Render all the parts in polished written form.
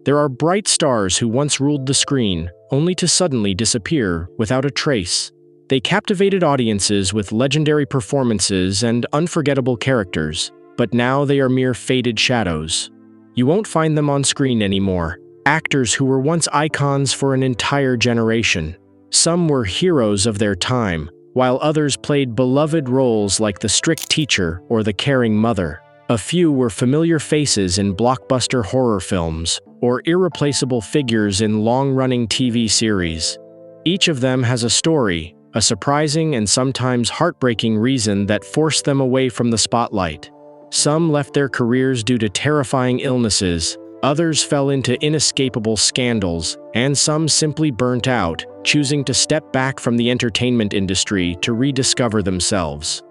There are bright stars who once ruled the screen, only to suddenly disappear without a trace. They captivated audiences with legendary performances and unforgettable characters, but now they are mere faded shadows. You won't find them on screen anymore. Actors who were once icons for an entire generation. Some were heroes of their time, while others played beloved roles like the strict teacher or the caring mother. A few were familiar faces in blockbuster horror films, or irreplaceable figures in long-running TV series. Each of them has a story, a surprising and sometimes heartbreaking reason that forced them away from the spotlight. Some left their careers due to terrifying illnesses, others fell into inescapable scandals, and some simply burnt out, choosing to step back from the entertainment industry to rediscover themselves.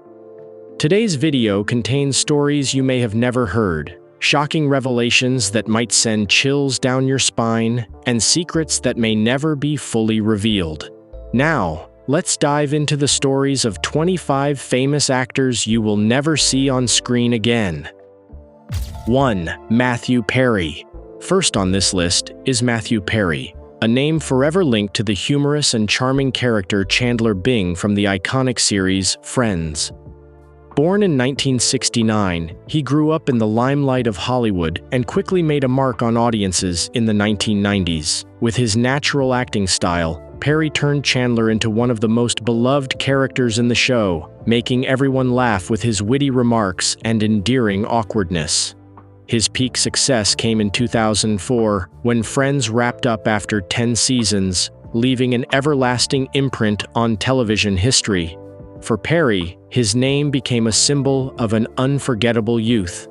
Today's video contains stories you may have never heard, shocking revelations that might send chills down your spine, and secrets that may never be fully revealed. Now, let's dive into the stories of 25 famous actors you will never see on screen again. 1. Matthew Perry. First on this list is Matthew Perry, a name forever linked to the humorous and charming character Chandler Bing from the iconic series Friends. Born in 1969, he grew up in the limelight of Hollywood and quickly made a mark on audiences in the 1990s. With his natural acting style, Perry turned Chandler into one of the most beloved characters in the show, making everyone laugh with his witty remarks and endearing awkwardness. His peak success came in 2004, when Friends wrapped up after 10 seasons, leaving an everlasting imprint on television history. For Perry, his name became a symbol of an unforgettable youth.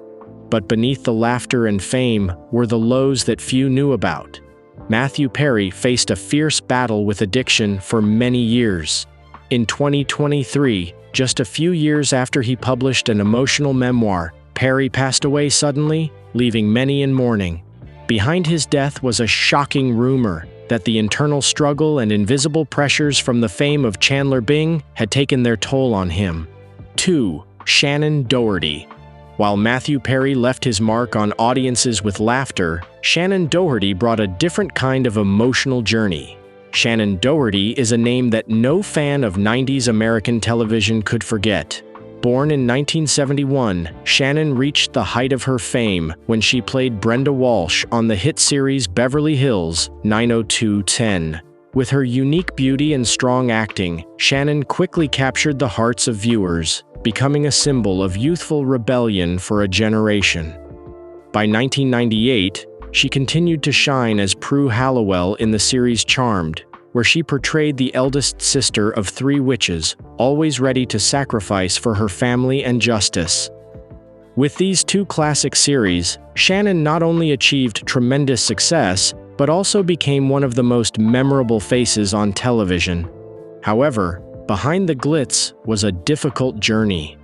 But beneath the laughter and fame were the lows that few knew about. Matthew Perry faced a fierce battle with addiction for many years. In 2023, just a few years after he published an emotional memoir, Perry passed away suddenly, leaving many in mourning. Behind his death was a shocking rumor that the internal struggle and invisible pressures from the fame of Chandler Bing had taken their toll on him. 2. Shannon Doherty. While Matthew Perry left his mark on audiences with laughter, Shannon Doherty brought a different kind of emotional journey. Shannon Doherty is a name that no fan of 90s American television could forget. Born in 1971, Shannon reached the height of her fame when she played Brenda Walsh on the hit series Beverly Hills 90210. With her unique beauty and strong acting, Shannon quickly captured the hearts of viewers, becoming a symbol of youthful rebellion for a generation. By 1998, she continued to shine as Prue Halliwell in the series Charmed, where she portrayed the eldest sister of 3 witches, always ready to sacrifice for her family and justice. With these 2 classic series, Shannon not only achieved tremendous success, but also became one of the most memorable faces on television. However, behind the glitz was a difficult journey.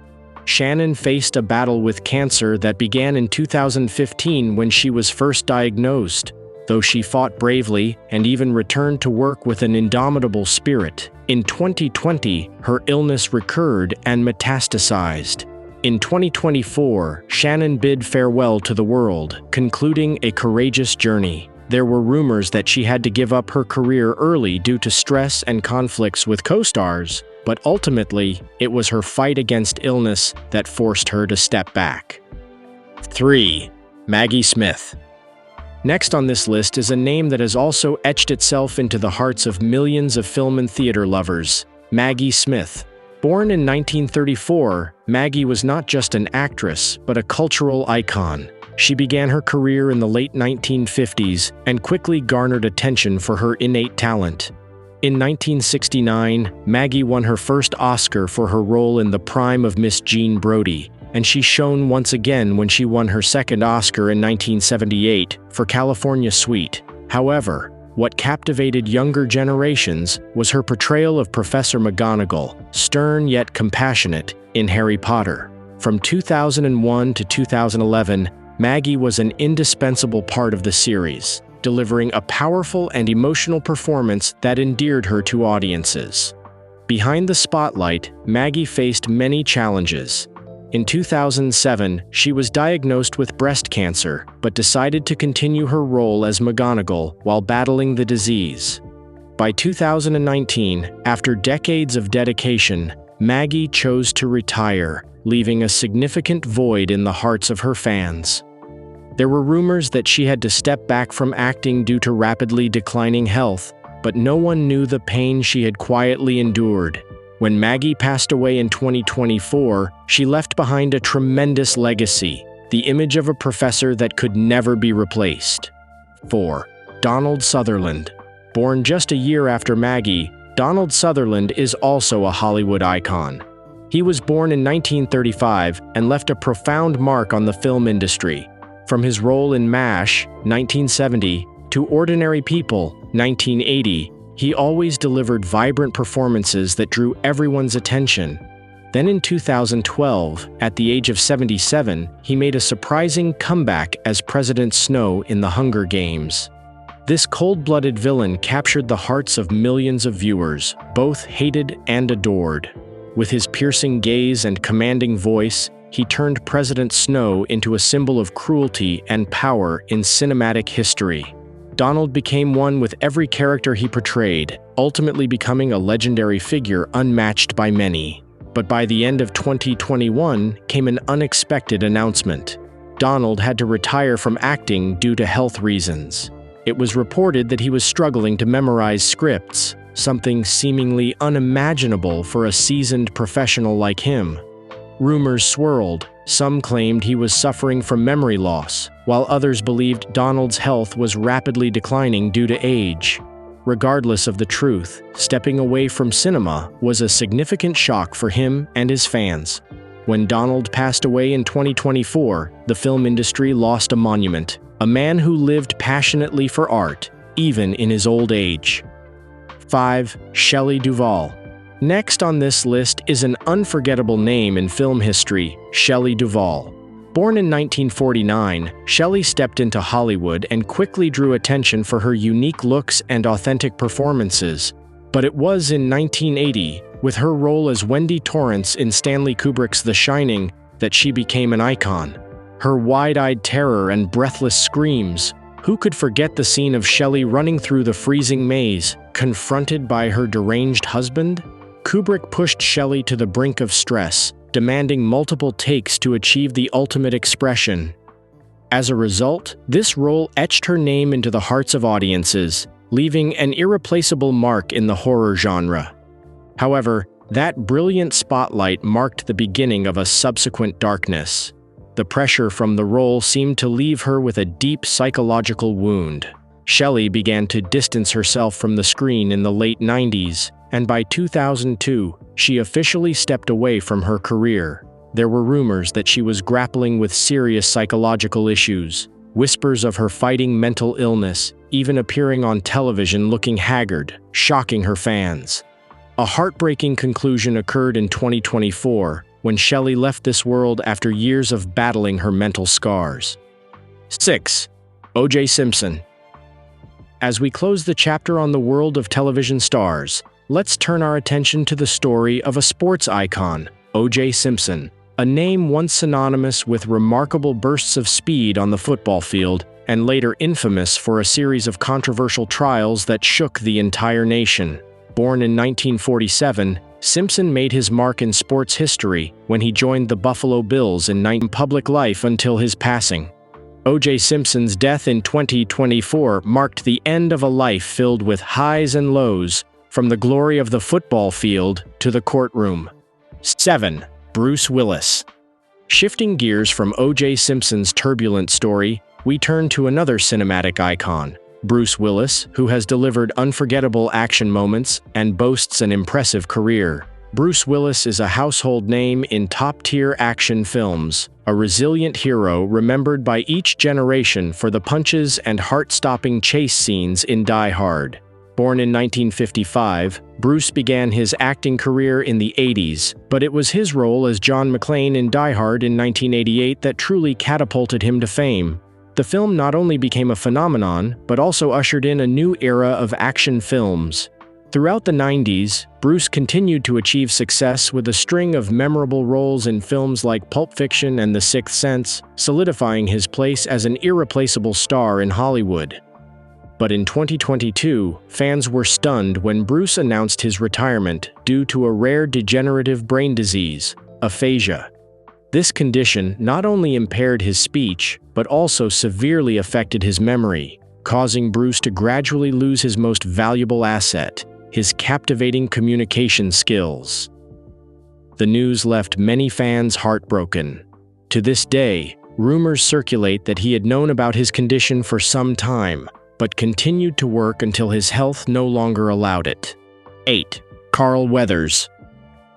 Shannon faced a battle with cancer that began in 2015 when she was first diagnosed. Though she fought bravely and even returned to work with an indomitable spirit, in 2020, her illness recurred and metastasized. In 2024, Shannon bid farewell to the world, concluding a courageous journey. There were rumors that she had to give up her career early due to stress and conflicts with co-stars, but ultimately, it was her fight against illness that forced her to step back. 3. Maggie Smith. Next on this list is a name that has also etched itself into the hearts of millions of film and theater lovers, Maggie Smith. Born in 1934, Maggie was not just an actress, but a cultural icon. She began her career in the late 1950s and quickly garnered attention for her innate talent. In 1969, Maggie won her first Oscar for her role in The Prime of Miss Jean Brodie, and she shone once again when she won her second Oscar in 1978 for California Suite. However, what captivated younger generations was her portrayal of Professor McGonagall, stern yet compassionate, in Harry Potter. From 2001 to 2011, Maggie was an indispensable part of the series, delivering a powerful and emotional performance that endeared her to audiences. Behind the spotlight, Maggie faced many challenges. In 2007, she was diagnosed with breast cancer, but decided to continue her role as McGonagall while battling the disease. By 2019, after decades of dedication, Maggie chose to retire, leaving a significant void in the hearts of her fans. There were rumors that she had to step back from acting due to rapidly declining health, but no one knew the pain she had quietly endured. When Maggie passed away in 2024, she left behind a tremendous legacy, the image of a professor that could never be replaced. 4. Donald Sutherland. Born just a year after Maggie, Donald Sutherland is also a Hollywood icon. He was born in 1935 and left a profound mark on the film industry. From his role in MASH, 1970, to Ordinary People, 1980, he always delivered vibrant performances that drew everyone's attention. Then in 2012, at the age of 77, he made a surprising comeback as President Snow in The Hunger Games. This cold-blooded villain captured the hearts of millions of viewers, both hated and adored. With his piercing gaze and commanding voice, he turned President Snow into a symbol of cruelty and power in cinematic history. Donald became one with every character he portrayed, ultimately becoming a legendary figure unmatched by many. But by the end of 2021 came an unexpected announcement. Donald had to retire from acting due to health reasons. It was reported that he was struggling to memorize scripts, something seemingly unimaginable for a seasoned professional like him. Rumors swirled. Some claimed he was suffering from memory loss, while others believed Donald's health was rapidly declining due to age. Regardless of the truth, stepping away from cinema was a significant shock for him and his fans. When Donald passed away in 2024, the film industry lost a monument, a man who lived passionately for art, even in his old age. 5. Shelley Duvall. Next on this list is an unforgettable name in film history, Shelley Duvall. Born in 1949, Shelley stepped into Hollywood and quickly drew attention for her unique looks and authentic performances. But it was in 1980, with her role as Wendy Torrance in Stanley Kubrick's The Shining, that she became an icon. Her wide-eyed terror and breathless screams. Who could forget the scene of Shelley running through the freezing maze, confronted by her deranged husband? Kubrick pushed Shelley to the brink of stress, demanding multiple takes to achieve the ultimate expression. As a result, this role etched her name into the hearts of audiences, leaving an irreplaceable mark in the horror genre. However, that brilliant spotlight marked the beginning of a subsequent darkness. The pressure from the role seemed to leave her with a deep psychological wound. Shelley began to distance herself from the screen in the late 90s, and by 2002, she officially stepped away from her career. There were rumors that she was grappling with serious psychological issues, whispers of her fighting mental illness, even appearing on television looking haggard, shocking her fans. A heartbreaking conclusion occurred in 2024, when Shelley left this world after years of battling her mental scars. 6. O.J. Simpson. As we close the chapter on the world of television stars, let's turn our attention to the story of a sports icon, O.J. Simpson, a name once synonymous with remarkable bursts of speed on the football field and later infamous for a series of controversial trials that shook the entire nation. Born in 1947, Simpson made his mark in sports history when he joined the Buffalo Bills in public life until his passing. O.J. Simpson's death in 2024 marked the end of a life filled with highs and lows, from the glory of the football field to the courtroom. 7. Bruce Willis. Shifting gears from O.J. Simpson's turbulent story, we turn to another cinematic icon, Bruce Willis, who has delivered unforgettable action moments and boasts an impressive career. Bruce Willis is a household name in top-tier action films, a resilient hero remembered by each generation for the punches and heart-stopping chase scenes in Die Hard. Born in 1955, Bruce began his acting career in the 80s, but it was his role as John McClane in Die Hard in 1988 that truly catapulted him to fame. The film not only became a phenomenon, but also ushered in a new era of action films. Throughout the 90s, Bruce continued to achieve success with a string of memorable roles in films like Pulp Fiction and The Sixth Sense, solidifying his place as an irreplaceable star in Hollywood. But in 2022, fans were stunned when Bruce announced his retirement due to a rare degenerative brain disease, aphasia. This condition not only impaired his speech, but also severely affected his memory, causing Bruce to gradually lose his most valuable asset, his captivating communication skills. The news left many fans heartbroken. To this day, rumors circulate that he had known about his condition for some time, but continued to work until his health no longer allowed it. 8. Carl Weathers.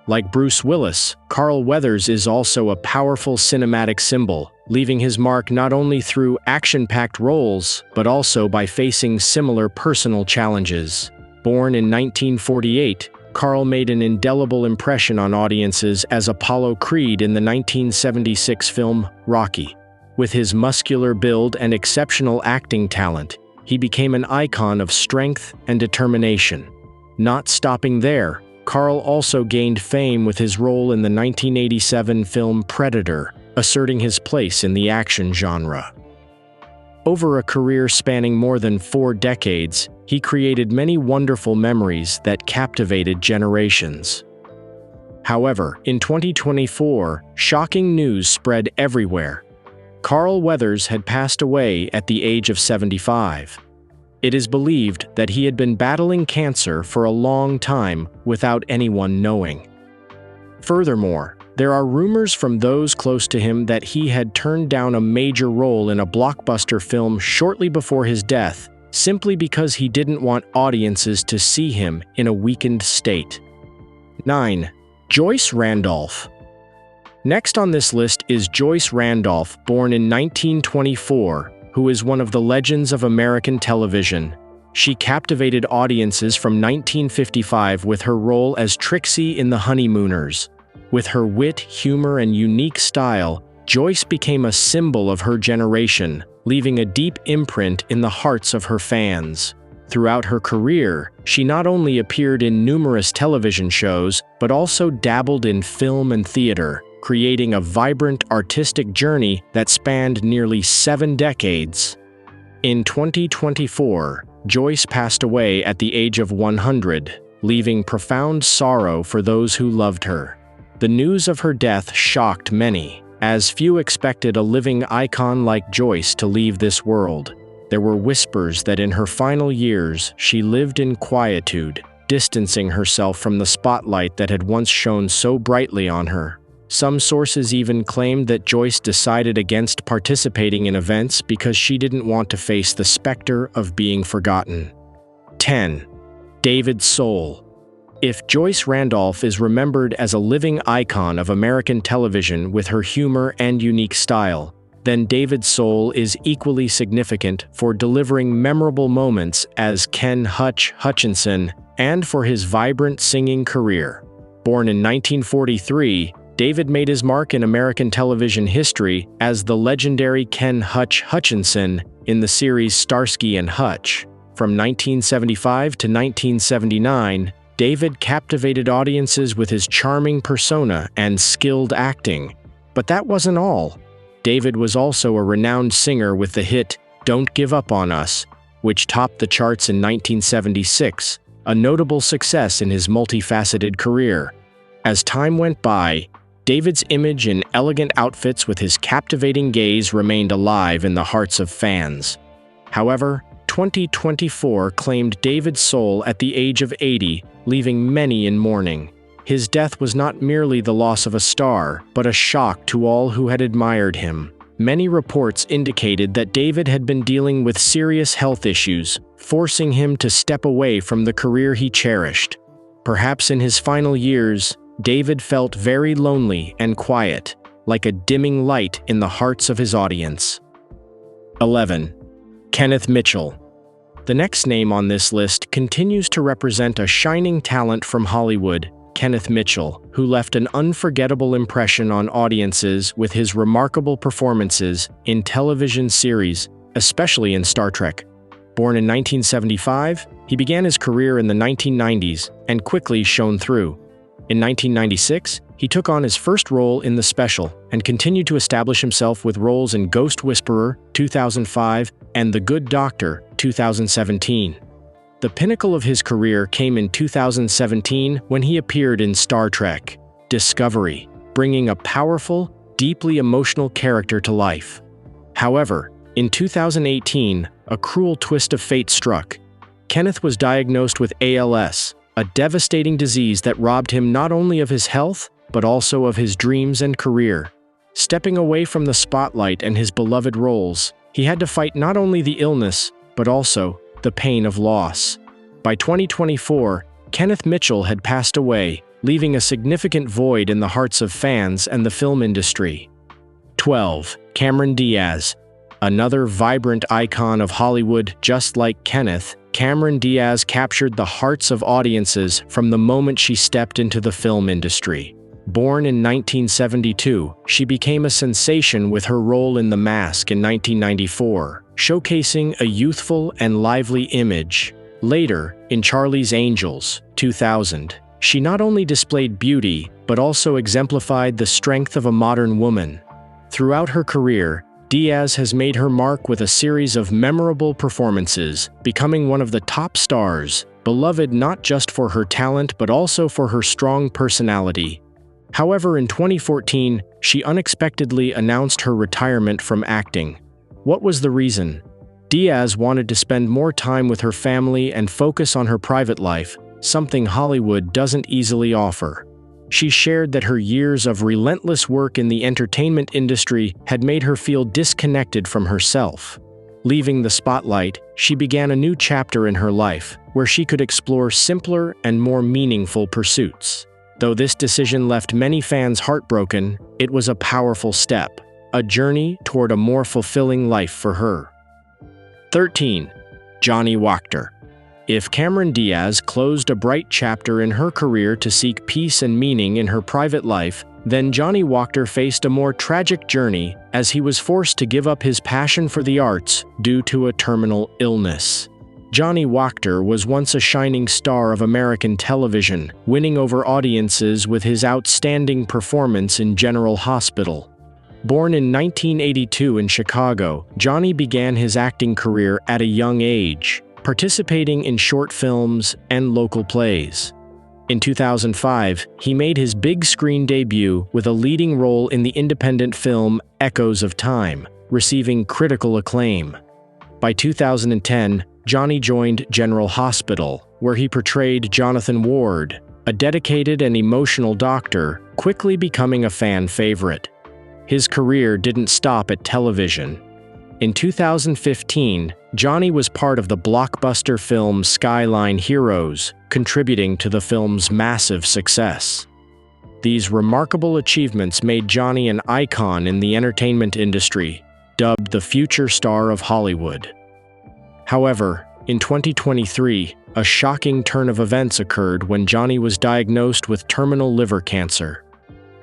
Like Bruce Willis, Carl Weathers is also a powerful cinematic symbol, leaving his mark not only through action-packed roles, but also by facing similar personal challenges. Born in 1948, Carl made an indelible impression on audiences as Apollo Creed in the 1976 film Rocky. With his muscular build and exceptional acting talent, he became an icon of strength and determination. Not stopping there, Carl also gained fame with his role in the 1987 film Predator, asserting his place in the action genre. Over a career spanning more than 4 decades, he created many wonderful memories that captivated generations. However, in 2024, shocking news spread everywhere. Carl Weathers had passed away at the age of 75. It is believed that he had been battling cancer for a long time without anyone knowing. Furthermore, there are rumors from those close to him that he had turned down a major role in a blockbuster film shortly before his death, simply because he didn't want audiences to see him in a weakened state. 9. Joyce Randolph. Next on this list is Joyce Randolph, born in 1924, who is one of the legends of American television. She captivated audiences from 1955 with her role as Trixie in The Honeymooners. With her wit, humor, and unique style, Joyce became a symbol of her generation, leaving a deep imprint in the hearts of her fans. Throughout her career, she not only appeared in numerous television shows, but also dabbled in film and theater, creating a vibrant artistic journey that spanned nearly 7 decades. In 2024, Joyce passed away at the age of 100, leaving profound sorrow for those who loved her. The news of her death shocked many, as few expected a living icon like Joyce to leave this world. There were whispers that in her final years, she lived in quietude, distancing herself from the spotlight that had once shone so brightly on her. Some sources even claimed that Joyce decided against participating in events because she didn't want to face the specter of being forgotten. 10. David Soul. If Joyce Randolph is remembered as a living icon of American television with her humor and unique style, then David Soul is equally significant for delivering memorable moments as Ken Hutch Hutchinson and for his vibrant singing career. Born in 1943, David made his mark in American television history as the legendary Ken Hutch Hutchinson in the series Starsky and Hutch. From 1975 to 1979, David captivated audiences with his charming persona and skilled acting. But that wasn't all. David was also a renowned singer with the hit Don't Give Up on Us, which topped the charts in 1976, a notable success in his multifaceted career. As time went by, David's image in elegant outfits with his captivating gaze remained alive in the hearts of fans. However, 2024 claimed David's soul at the age of 80, leaving many in mourning. His death was not merely the loss of a star, but a shock to all who had admired him. Many reports indicated that David had been dealing with serious health issues, forcing him to step away from the career he cherished. Perhaps in his final years, David felt very lonely and quiet, like a dimming light in the hearts of his audience. 11. Kenneth Mitchell. The next name on this list continues to represent a shining talent from Hollywood, Kenneth Mitchell, who left an unforgettable impression on audiences with his remarkable performances in television series, especially in Star Trek. Born in 1975, he began his career in the 1990s and quickly shone through. In 1996, he took on his first role in The Special and continued to establish himself with roles in Ghost Whisperer, 2005, and The Good Doctor, 2017. The pinnacle of his career came in 2017 when he appeared in Star Trek: Discovery, bringing a powerful, deeply emotional character to life. However, in 2018, a cruel twist of fate struck. Kenneth was diagnosed with ALS, a devastating disease that robbed him not only of his health, but also of his dreams and career. Stepping away from the spotlight and his beloved roles, he had to fight not only the illness, but also the pain of loss. By 2024, Kenneth Mitchell had passed away, leaving a significant void in the hearts of fans and the film industry. 12. Cameron Diaz. Another vibrant icon of Hollywood, just like Kenneth, Cameron Diaz captured the hearts of audiences from the moment she stepped into the film industry. Born in 1972, she became a sensation with her role in The Mask in 1994, showcasing a youthful and lively image. Later, in Charlie's Angels, 2000, she not only displayed beauty, but also exemplified the strength of a modern woman. Throughout her career, Diaz has made her mark with a series of memorable performances, becoming one of the top stars, beloved not just for her talent but also for her strong personality. However, in 2014, she unexpectedly announced her retirement from acting. What was the reason? Diaz wanted to spend more time with her family and focus on her private life, something Hollywood doesn't easily offer. She shared that her years of relentless work in the entertainment industry had made her feel disconnected from herself. Leaving the spotlight, she began a new chapter in her life, where she could explore simpler and more meaningful pursuits. Though this decision left many fans heartbroken, it was a powerful step, a journey toward a more fulfilling life for her. 13. Johnny Wachter. If Cameron Diaz closed a bright chapter in her career to seek peace and meaning in her private life, then Johnny Wachter faced a more tragic journey as he was forced to give up his passion for the arts due to a terminal illness. Johnny Wachter was once a shining star of American television, winning over audiences with his outstanding performance in General Hospital. Born in 1982 in Chicago, Johnny began his acting career at a young age, participating in short films and local plays. In 2005, he made his big screen debut with a leading role in the independent film Echoes of Time, receiving critical acclaim. By 2010, Johnny joined General Hospital, where he portrayed Jonathan Ward, a dedicated and emotional doctor, quickly becoming a fan favorite. His career didn't stop at television. In 2015, Johnny was part of the blockbuster film Skyline Heroes, contributing to the film's massive success. These remarkable achievements made Johnny an icon in the entertainment industry, dubbed the future star of Hollywood. However, in 2023, a shocking turn of events occurred when Johnny was diagnosed with terminal liver cancer.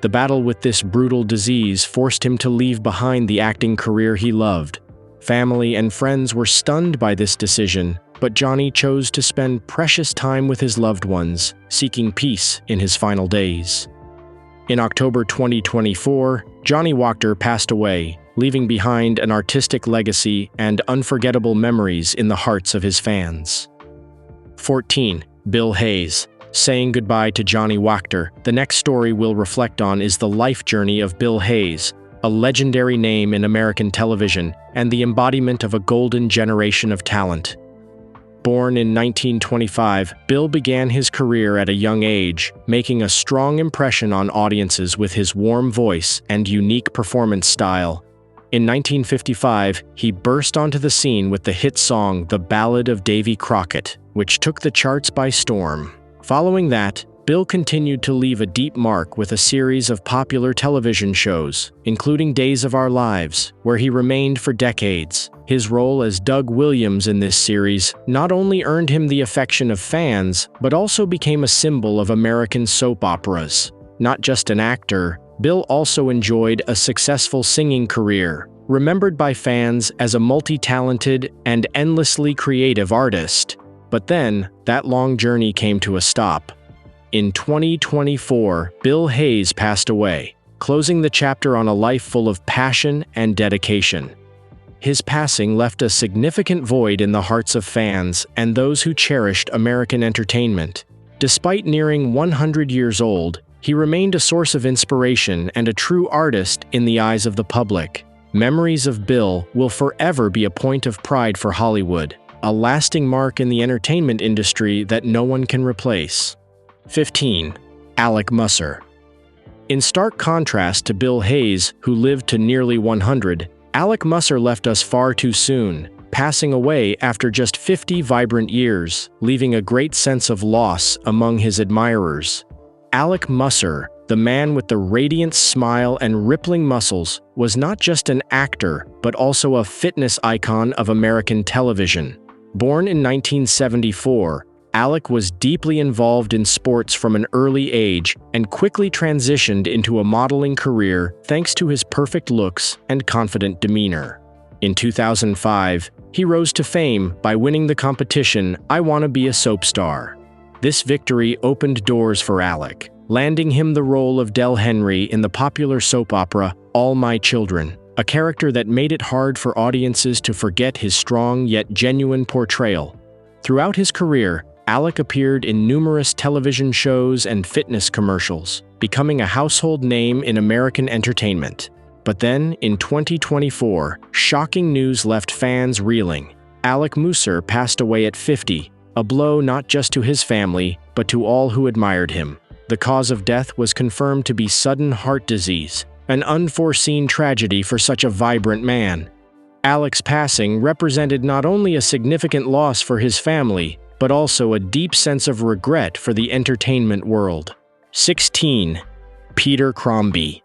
The battle with this brutal disease forced him to leave behind the acting career he loved. Family and friends were stunned by this decision, but Johnny chose to spend precious time with his loved ones, seeking peace in his final days. In October 2024, Johnny Wachter passed away, leaving behind an artistic legacy and unforgettable memories in the hearts of his fans. 14. Bill Hayes. Saying goodbye to Johnny Wachter, the next story we'll reflect on is the life journey of Bill Hayes, a legendary name in American television and the embodiment of a golden generation of talent. Born in 1925, Bill began his career at a young age, making a strong impression on audiences with his warm voice and unique performance style. In 1955, he burst onto the scene with the hit song The Ballad of Davy Crockett, which took the charts by storm. Following that, Bill continued to leave a deep mark with a series of popular television shows, including Days of Our Lives, where he remained for decades. His role as Doug Williams in this series not only earned him the affection of fans, but also became a symbol of American soap operas. Not just an actor, Bill also enjoyed a successful singing career, remembered by fans as a multi-talented and endlessly creative artist. But then, that long journey came to a stop. In 2024, Bill Hayes passed away, closing the chapter on a life full of passion and dedication. His passing left a significant void in the hearts of fans and those who cherished American entertainment. Despite nearing 100 years old, he remained a source of inspiration and a true artist in the eyes of the public. Memories of Bill will forever be a point of pride for Hollywood, a lasting mark in the entertainment industry that no one can replace. 15. Alec Musser. In stark contrast to Bill Hayes, who lived to nearly 100, Alec Musser left us far too soon, passing away after just 50 vibrant years, leaving a great sense of loss among his admirers. Alec Musser, the man with the radiant smile and rippling muscles, was not just an actor, but also a fitness icon of American television. Born in 1974, Alec was deeply involved in sports from an early age and quickly transitioned into a modeling career thanks to his perfect looks and confident demeanor. In 2005, he rose to fame by winning the competition I Wanna Be a Soap Star. This victory opened doors for Alec, landing him the role of Del Henry in the popular soap opera All My Children, a character that made it hard for audiences to forget his strong yet genuine portrayal. Throughout his career, Alec appeared in numerous television shows and fitness commercials, becoming a household name in American entertainment. But then, in 2024, shocking news left fans reeling. Alec Musser passed away at 50, a blow not just to his family, but to all who admired him. The cause of death was confirmed to be sudden heart disease, an unforeseen tragedy for such a vibrant man. Alec's passing represented not only a significant loss for his family, but also a deep sense of regret for the entertainment world. 16. Peter Crombie.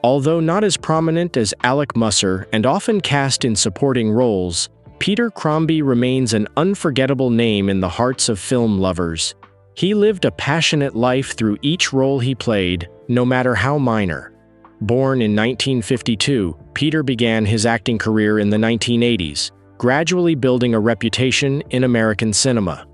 Although not as prominent as Alec Musser and often cast in supporting roles, Peter Crombie remains an unforgettable name in the hearts of film lovers. He lived a passionate life through each role he played, no matter how minor. Born in 1952, Peter began his acting career in the 1980s, gradually building a reputation in American cinema.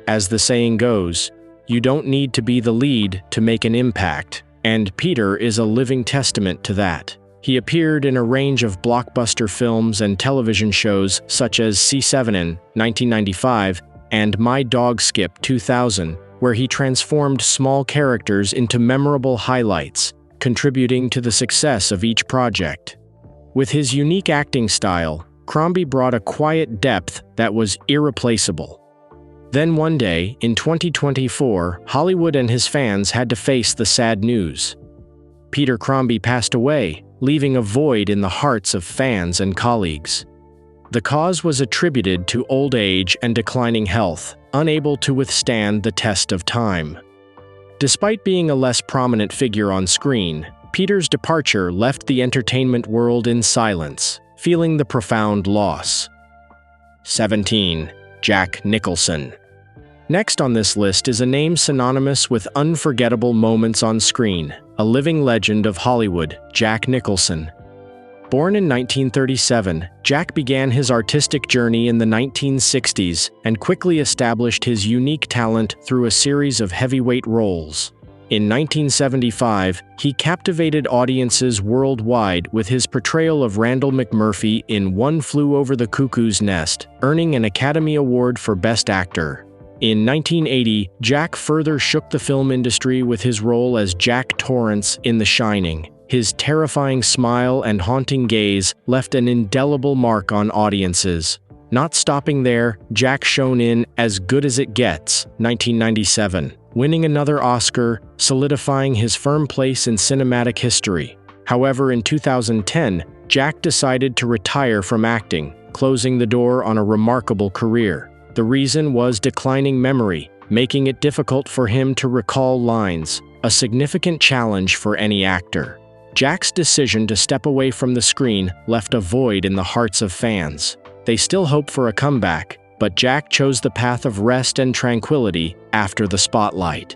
As the saying goes, you don't need to be the lead to make an impact, and Peter is a living testament to that. He appeared in a range of blockbuster films and television shows such as C7 in 1995 and My Dog Skip 2000, where he transformed small characters into memorable highlights, contributing to the success of each project. With his unique acting style, Crombie brought a quiet depth that was irreplaceable. Then one day, in 2024, Hollywood and his fans had to face the sad news. Peter Crombie passed away, leaving a void in the hearts of fans and colleagues. The cause was attributed to old age and declining health, unable to withstand the test of time. Despite being a less prominent figure on screen, Peter's departure left the entertainment world in silence, feeling the profound loss. 17. Jack Nicholson. Next on this list is a name synonymous with unforgettable moments on screen, a living legend of Hollywood, Jack Nicholson. Born in 1937, Jack began his artistic journey in the 1960s and quickly established his unique talent through a series of heavyweight roles. In 1975, he captivated audiences worldwide with his portrayal of Randall McMurphy in One Flew Over the Cuckoo's Nest, earning an Academy Award for Best Actor. In 1980, Jack further shook the film industry with his role as Jack Torrance in The Shining. His terrifying smile and haunting gaze left an indelible mark on audiences. Not stopping there, Jack shone in As Good as It Gets, 1997, winning another Oscar, solidifying his firm place in cinematic history. However, in 2010, Jack decided to retire from acting, closing the door on a remarkable career. The reason was declining memory, making it difficult for him to recall lines, a significant challenge for any actor. Jack's decision to step away from the screen left a void in the hearts of fans. They still hope for a comeback, but Jack chose the path of rest and tranquility after the spotlight.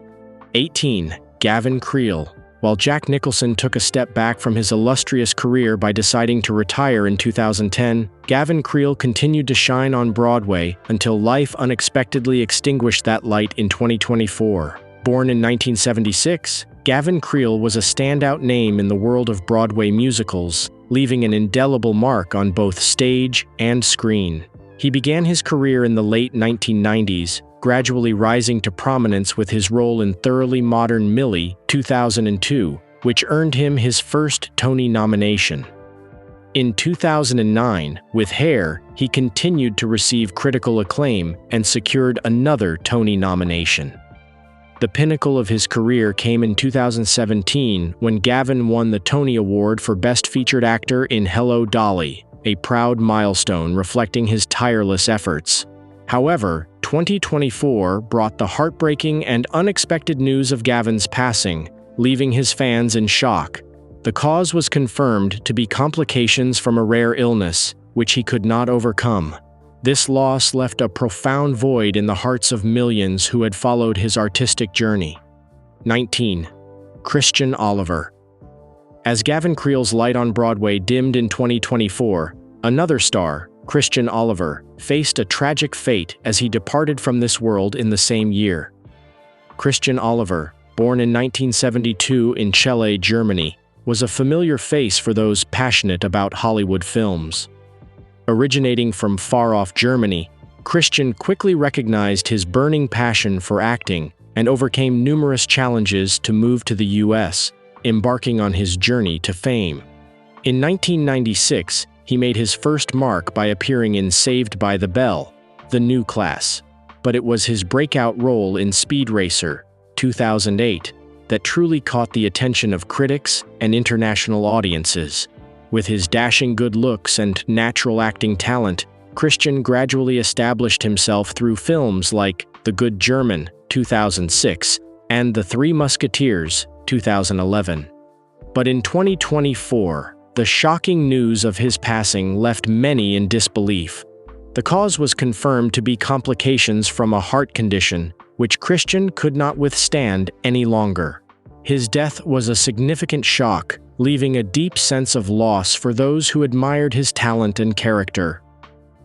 18. Gavin Creel. While Jack Nicholson took a step back from his illustrious career by deciding to retire in 2010, Gavin Creel continued to shine on Broadway until life unexpectedly extinguished that light in 2024. Born in 1976, Gavin Creel was a standout name in the world of Broadway musicals, leaving an indelible mark on both stage and screen. He began his career in the late 1990s, gradually rising to prominence with his role in Thoroughly Modern Millie, 2002, which earned him his first Tony nomination. In 2009, with Hair, he continued to receive critical acclaim and secured another Tony nomination. The pinnacle of his career came in 2017 when Gavin won the Tony Award for Best Featured Actor in Hello, Dolly, a proud milestone reflecting his tireless efforts. However, 2024 brought the heartbreaking and unexpected news of Gavin's passing, leaving his fans in shock. The cause was confirmed to be complications from a rare illness, which he could not overcome. This loss left a profound void in the hearts of millions who had followed his artistic journey. 19. Christian Oliver. As Gavin Creel's light on Broadway dimmed in 2024, another star, Christian Oliver, faced a tragic fate as he departed from this world in the same year. Christian Oliver, born in 1972 in Celle, Germany, was a familiar face for those passionate about Hollywood films. Originating from far-off Germany, Christian quickly recognized his burning passion for acting and overcame numerous challenges to move to the US, embarking on his journey to fame. In 1996, he made his first mark by appearing in Saved by the Bell, The New Class, but it was his breakout role in Speed Racer, 2008, that truly caught the attention of critics and international audiences. With his dashing good looks and natural acting talent, Christian gradually established himself through films like The Good German, 2006, and The Three Musketeers, 2011. But in 2024, the shocking news of his passing left many in disbelief. The cause was confirmed to be complications from a heart condition, which Christian could not withstand any longer. His death was a significant shock, leaving a deep sense of loss for those who admired his talent and character.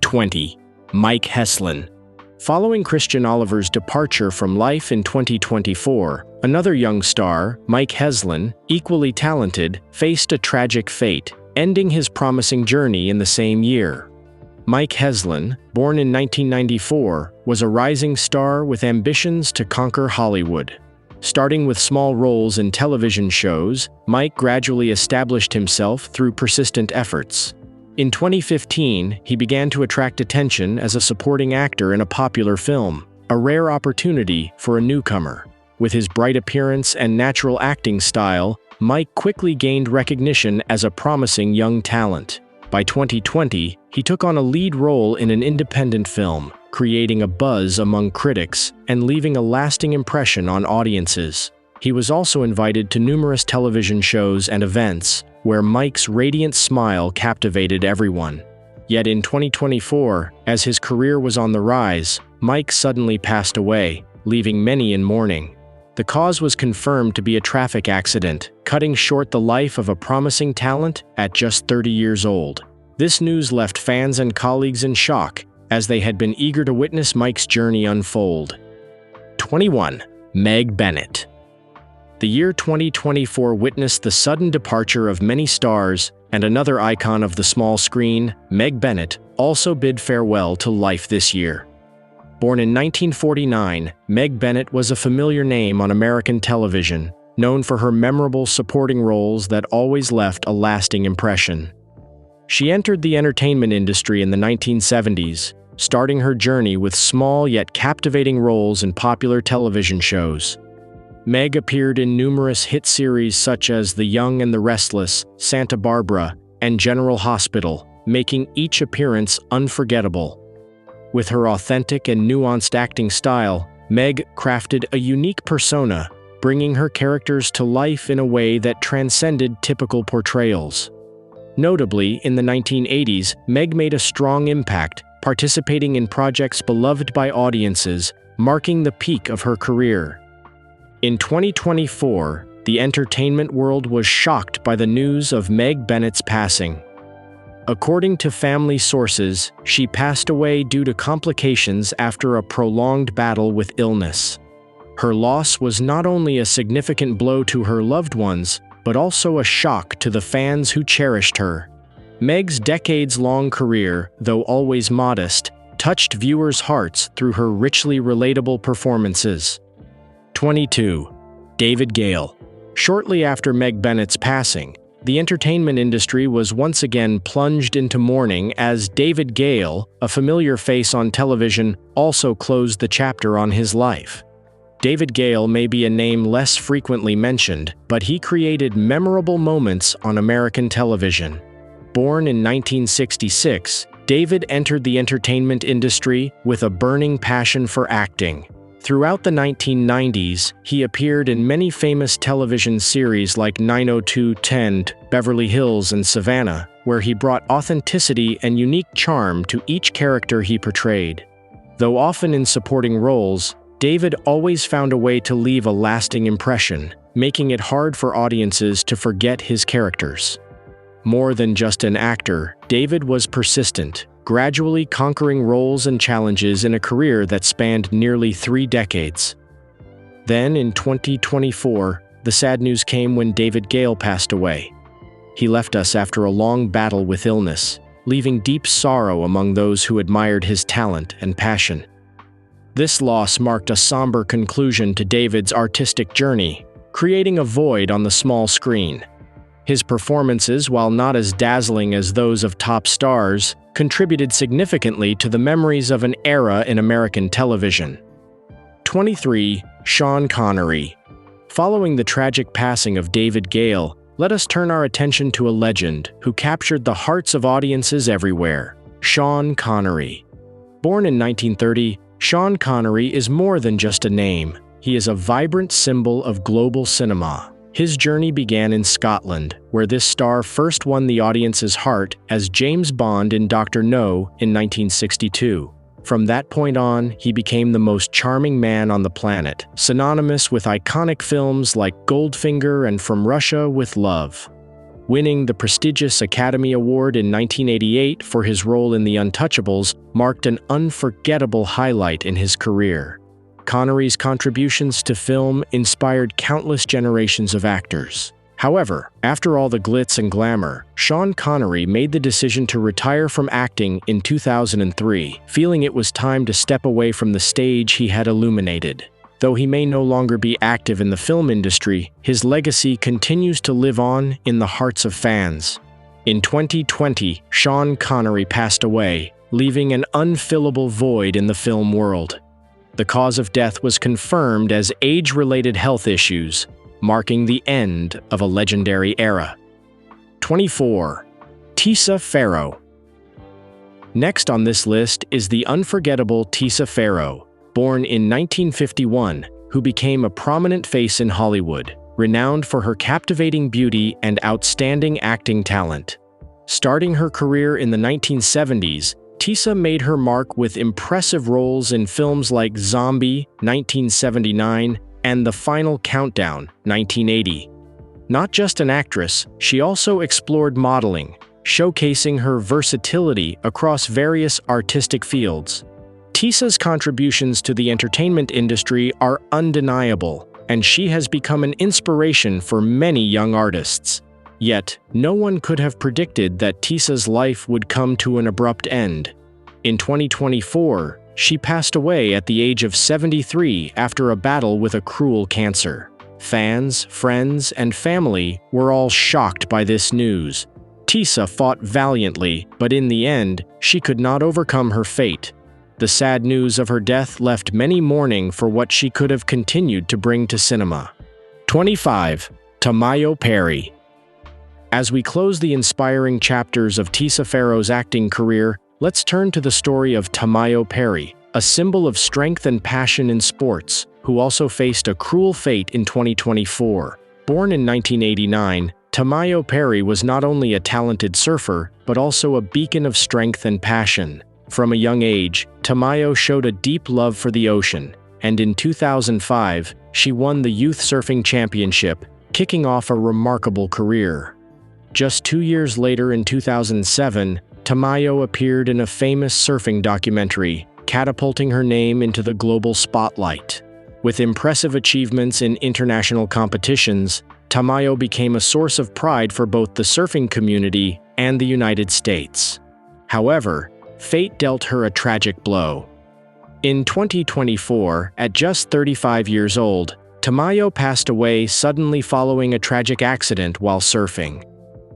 20. Mike Heslin. Following Christian Oliver's departure from life in 2024, another young star, Mike Heslin, equally talented, faced a tragic fate, ending his promising journey in the same year. Mike Heslin, born in 1994, was a rising star with ambitions to conquer Hollywood. Starting with small roles in television shows, Mike gradually established himself through persistent efforts. In 2015, he began to attract attention as a supporting actor in a popular film, a rare opportunity for a newcomer. With his bright appearance and natural acting style, Mike quickly gained recognition as a promising young talent. By 2020, he took on a lead role in an independent film, creating a buzz among critics and leaving a lasting impression on audiences. He was also invited to numerous television shows and events, where Mike's radiant smile captivated everyone. Yet in 2024, as his career was on the rise, Mike suddenly passed away, leaving many in mourning. The cause was confirmed to be a traffic accident, cutting short the life of a promising talent at just 30 years old. This news left fans and colleagues in shock, as they had been eager to witness Mike's journey unfold. 21. Meg Bennett. The year 2024 witnessed the sudden departure of many stars, and another icon of the small screen, Meg Bennett, also bid farewell to life this year. Born in 1949, Meg Bennett was a familiar name on American television, known for her memorable supporting roles that always left a lasting impression. She entered the entertainment industry in the 1970s, starting her journey with small yet captivating roles in popular television shows. Meg appeared in numerous hit series such as The Young and the Restless, Santa Barbara, and General Hospital, making each appearance unforgettable. With her authentic and nuanced acting style, Meg crafted a unique persona, bringing her characters to life in a way that transcended typical portrayals. Notably, in the 1980s, Meg made a strong impact, participating in projects beloved by audiences, marking the peak of her career. In 2024, the entertainment world was shocked by the news of Meg Bennett's passing. According to family sources, she passed away due to complications after a prolonged battle with illness. Her loss was not only a significant blow to her loved ones, but also a shock to the fans who cherished her. Meg's decades-long career, though always modest, touched viewers' hearts through her richly relatable performances. 22. David Gale. Shortly after Meg Bennett's passing, the entertainment industry was once again plunged into mourning as David Gale, a familiar face on television, also closed the chapter on his life. David Gale may be a name less frequently mentioned, but he created memorable moments on American television. Born in 1966, David entered the entertainment industry with a burning passion for acting. Throughout the 1990s, he appeared in many famous television series like 90210, Beverly Hills, and Savannah, where he brought authenticity and unique charm to each character he portrayed. Though often in supporting roles, David always found a way to leave a lasting impression, making it hard for audiences to forget his characters. More than just an actor, David was persistent, gradually conquering roles and challenges in a career that spanned nearly 3 decades. Then, in 2024, the sad news came when David Gale passed away. He left us after a long battle with illness, leaving deep sorrow among those who admired his talent and passion. This loss marked a somber conclusion to David's artistic journey, creating a void on the small screen. His performances, while not as dazzling as those of top stars, contributed significantly to the memories of an era in American television. 23. Sean Connery. Following the tragic passing of David Gale, let us turn our attention to a legend who captured the hearts of audiences everywhere: Sean Connery. Born in 1930, Sean Connery is more than just a name. He is a vibrant symbol of global cinema. His journey began in Scotland, where this star first won the audience's heart as James Bond in Dr. No in 1962. From that point on, he became the most charming man on the planet, synonymous with iconic films like Goldfinger and From Russia with Love. Winning the prestigious Academy Award in 1988 for his role in The Untouchables marked an unforgettable highlight in his career. Connery's contributions to film inspired countless generations of actors. However, after all the glitz and glamour, Sean Connery made the decision to retire from acting in 2003, feeling it was time to step away from the stage he had illuminated. Though he may no longer be active in the film industry, his legacy continues to live on in the hearts of fans. In 2020, Sean Connery passed away, leaving an unfillable void in the film world. The cause of death was confirmed as age-related health issues, marking the end of a legendary era. 24. Tisa Farrow. Next on this list is the unforgettable Tisa Farrow, born in 1951, who became a prominent face in Hollywood, renowned for her captivating beauty and outstanding acting talent. Starting her career in the 1970s, Tisa made her mark with impressive roles in films like Zombie, 1979, and The Final Countdown, 1980. Not just an actress, she also explored modeling, showcasing her versatility across various artistic fields. Tisa's contributions to the entertainment industry are undeniable, and she has become an inspiration for many young artists. Yet, no one could have predicted that Tisa's life would come to an abrupt end. In 2024, she passed away at the age of 73 after a battle with a cruel cancer. Fans, friends, and family were all shocked by this news. Tisa fought valiantly, but in the end, she could not overcome her fate. The sad news of her death left many mourning for what she could have continued to bring to cinema. 25. Tamayo Perry. As we close the inspiring chapters of Tisa Farrow's acting career, let's turn to the story of Tamayo Perry, a symbol of strength and passion in sports, who also faced a cruel fate in 2024. Born in 1989, Tamayo Perry was not only a talented surfer, but also a beacon of strength and passion. From a young age, Tamayo showed a deep love for the ocean, and in 2005, she won the Youth Surfing Championship, kicking off a remarkable career. Just 2 years later, in 2007, Tamayo appeared in a famous surfing documentary, catapulting her name into the global spotlight. With impressive achievements in international competitions, Tamayo became a source of pride for both the surfing community and the United States. However, fate dealt her a tragic blow. In 2024, at just 35 years old, Tamayo passed away suddenly following a tragic accident while surfing.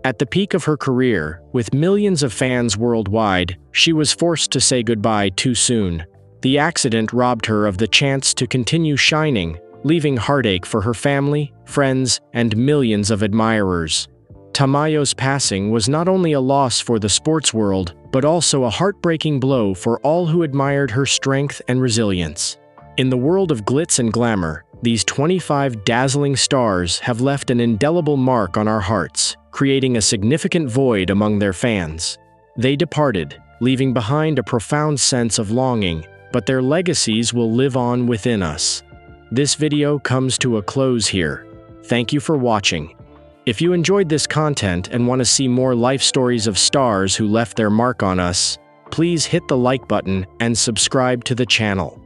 At the peak of her career, with millions of fans worldwide, she was forced to say goodbye too soon. The accident robbed her of the chance to continue shining, leaving heartache for her family, friends, and millions of admirers. Tamayo's passing was not only a loss for the sports world, but also a heartbreaking blow for all who admired her strength and resilience. In the world of glitz and glamour, these 25 dazzling stars have left an indelible mark on our hearts, creating a significant void among their fans. They departed, leaving behind a profound sense of longing, but their legacies will live on within us. This video comes to a close here. Thank you for watching. If you enjoyed this content and want to see more life stories of stars who left their mark on us, please hit the like button and subscribe to the channel.